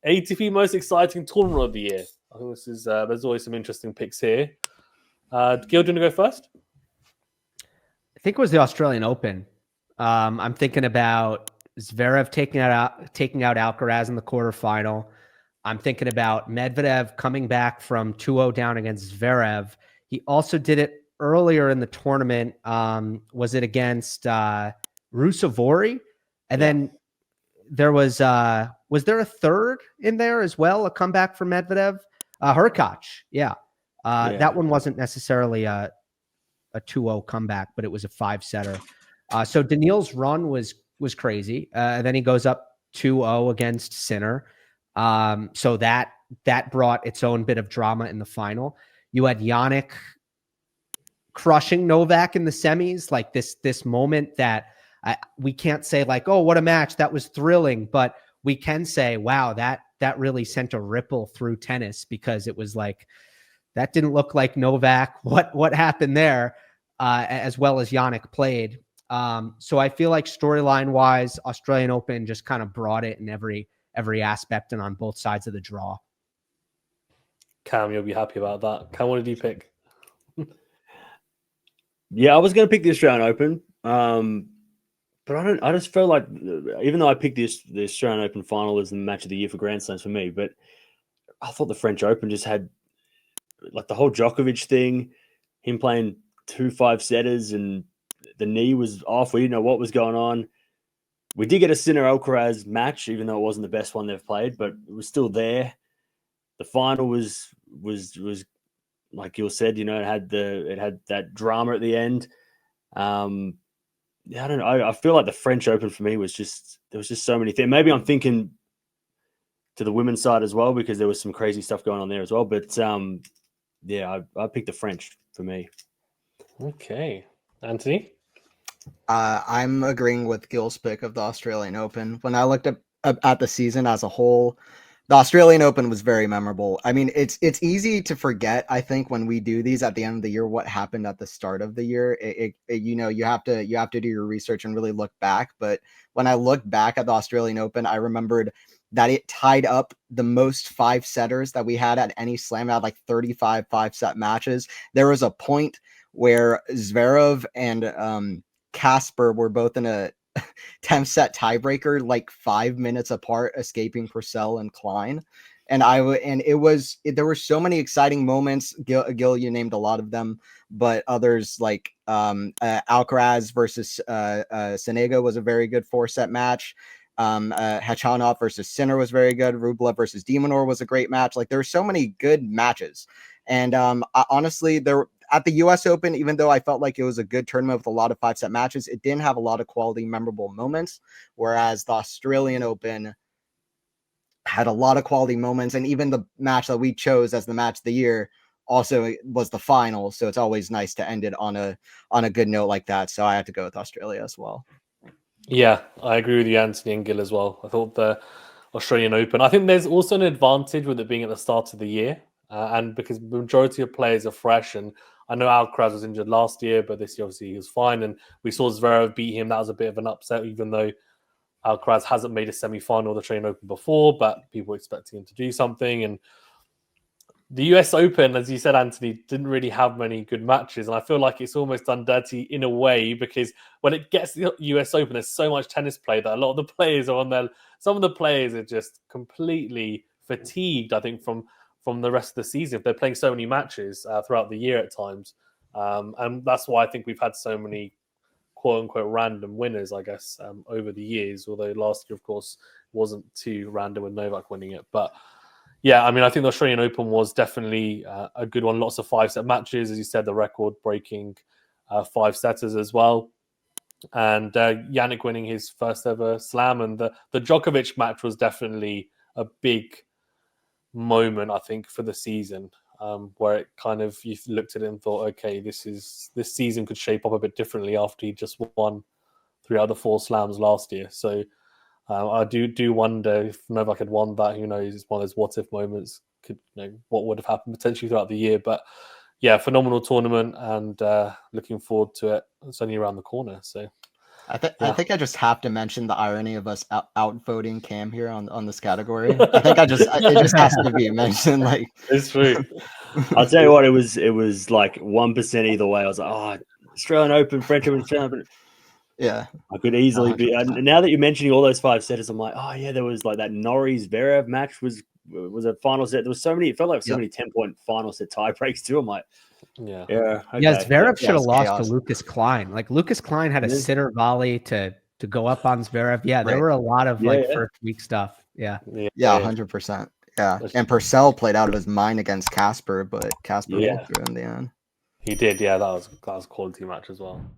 ATP most exciting tournament of the year. I think this is there's always some interesting picks here. Gil, do you want to go first? I think it was the Australian Open. I'm thinking about Zverev taking out Alcaraz in the quarterfinal. I'm thinking about Medvedev coming back from 2-0 down against Zverev. He also did it earlier in the tournament. Was it against Ruusuvuori? And then there was there a third in there as well? A comeback for Medvedev? Hurkacz. Yeah. That one wasn't necessarily a 2-0 comeback, but it was a 5-setter. So Daniil's run was crazy. Then he goes up 2-0 against Sinner. So that brought its own bit of drama in the final. You had Jannik crushing Novak in the semis, like this moment that we can't say like, oh, what a match, that was thrilling, but we can say, wow, that really sent a ripple through tennis, because it was like, that didn't look like Novak. What happened there? As well as Jannik played. So I feel like storyline wise, Australian Open just kind of brought it in every aspect and on both sides of the draw. Cam, you'll be happy about that. Cam, what did you pick? Yeah, I was going to pick the Australian Open. But I just felt like, even though I picked the Australian Open final as the match of the year for Grand Slams for me, but I thought the French Open just had, like, the whole Djokovic thing, him playing 2 5-setters, and the knee was off. We didn't know what was going on. We did get a Sinner Alcaraz match, even though it wasn't the best one they've played, but it was still there. The final was like you said, you know, it had that drama at the end. I don't know. I feel like the French Open for me was there was just so many things. Maybe I'm thinking to the women's side as well, because there was some crazy stuff going on there as well. But yeah, I picked the French for me. Okay. Anthony? I'm agreeing with Gil's pick of the Australian Open. When I looked at the season as a whole, the Australian Open was very memorable. I mean, it's easy to forget, I think, when we do these at the end of the year, what happened at the start of the year. You know, you have to do your research and really look back. But when I look back at the Australian Open, I remembered that it tied up the most 5-setters that we had at any slam. It had like 35 5-set matches. There was a point where Zverev and Casper were both in a 10-set tiebreaker, like 5 minutes apart, escaping Purcell and Klein. And there were so many exciting moments. Gil, you named a lot of them, but others like Alcaraz versus Sonego was a very good 4-set match. Khachanov versus Sinner was very good. Rublev versus de Minaur was a great match. Like, there were so many good matches. And honestly, at the US Open, even though I felt like it was a good tournament with a lot of 5-set matches, it didn't have a lot of quality, memorable moments. Whereas the Australian Open had a lot of quality moments. And even the match that we chose as the match of the year also was the final. So it's always nice to end it on a good note like that. So I had to go with Australia as well. Yeah, I agree with you, Anthony and Gil, as well. I thought the Australian Open, I think there's also an advantage with it being at the start of the year. And because the majority of players are fresh, and I know Alcaraz was injured last year, but this year obviously he was fine. And we saw Zverev beat him. That was a bit of an upset, even though Alcaraz hasn't made a semi-final of the Australian Open before, but people were expecting him to do something. And the US Open, as you said, Anthony, didn't really have many good matches. And I feel like it's almost done dirty in a way, because when it gets to the US Open, there's so much tennis play that a lot of the players are on there. Some of the players are just completely fatigued, I think, from the rest of the season, if they're playing so many matches throughout the year at times. And that's why I think we've had so many quote-unquote random winners, I guess, over the years, although last year, of course, wasn't too random with Novak winning it. But yeah, I mean, I think the Australian Open was definitely a good one. Lots of 5-set matches, as you said, the record-breaking 5-setters as well. And Jannik winning his first ever slam. And the Djokovic match was definitely a big moment, I think, for the season, where it kind of, you looked at it and thought, okay, this season could shape up a bit differently after he just won 3 out of the 4 slams last year. So I do wonder if Novak had won that, who knows, it's one of those what if moments, could, you know, what would have happened potentially throughout the year. But yeah, phenomenal tournament, and looking forward to it. It's only around the corner, so I Yeah. think I just have to mention the irony of us outvoting Cam here on this category. I think it just has to be mentioned. Like It's true. I'll tell you what, it was like 1% either way. I was like, oh, Australian Open, French Open, Australian Open. yeah, I could easily be. 100%. And now that you're mentioning all those 5 setters, I'm like, oh yeah, there was like that Norrie Zverev match was a final set. There was so many. It felt like so Yep. many 10-point final set tie breaks too. I'm like, Yeah. yeah, okay. Yeah, Zverev should have it's lost chaos. to Lucas Klein. Like Lucas Klein had a Yeah. sitter volley to go up on Zverev. Yeah, there Right. were a lot of Yeah, like yeah. first week stuff. Yeah. Yeah, 100%. Yeah, and Purcell played out of his mind against Casper, but Casper Yeah. pulled through in the end. He did. Yeah, that was a quality match as well.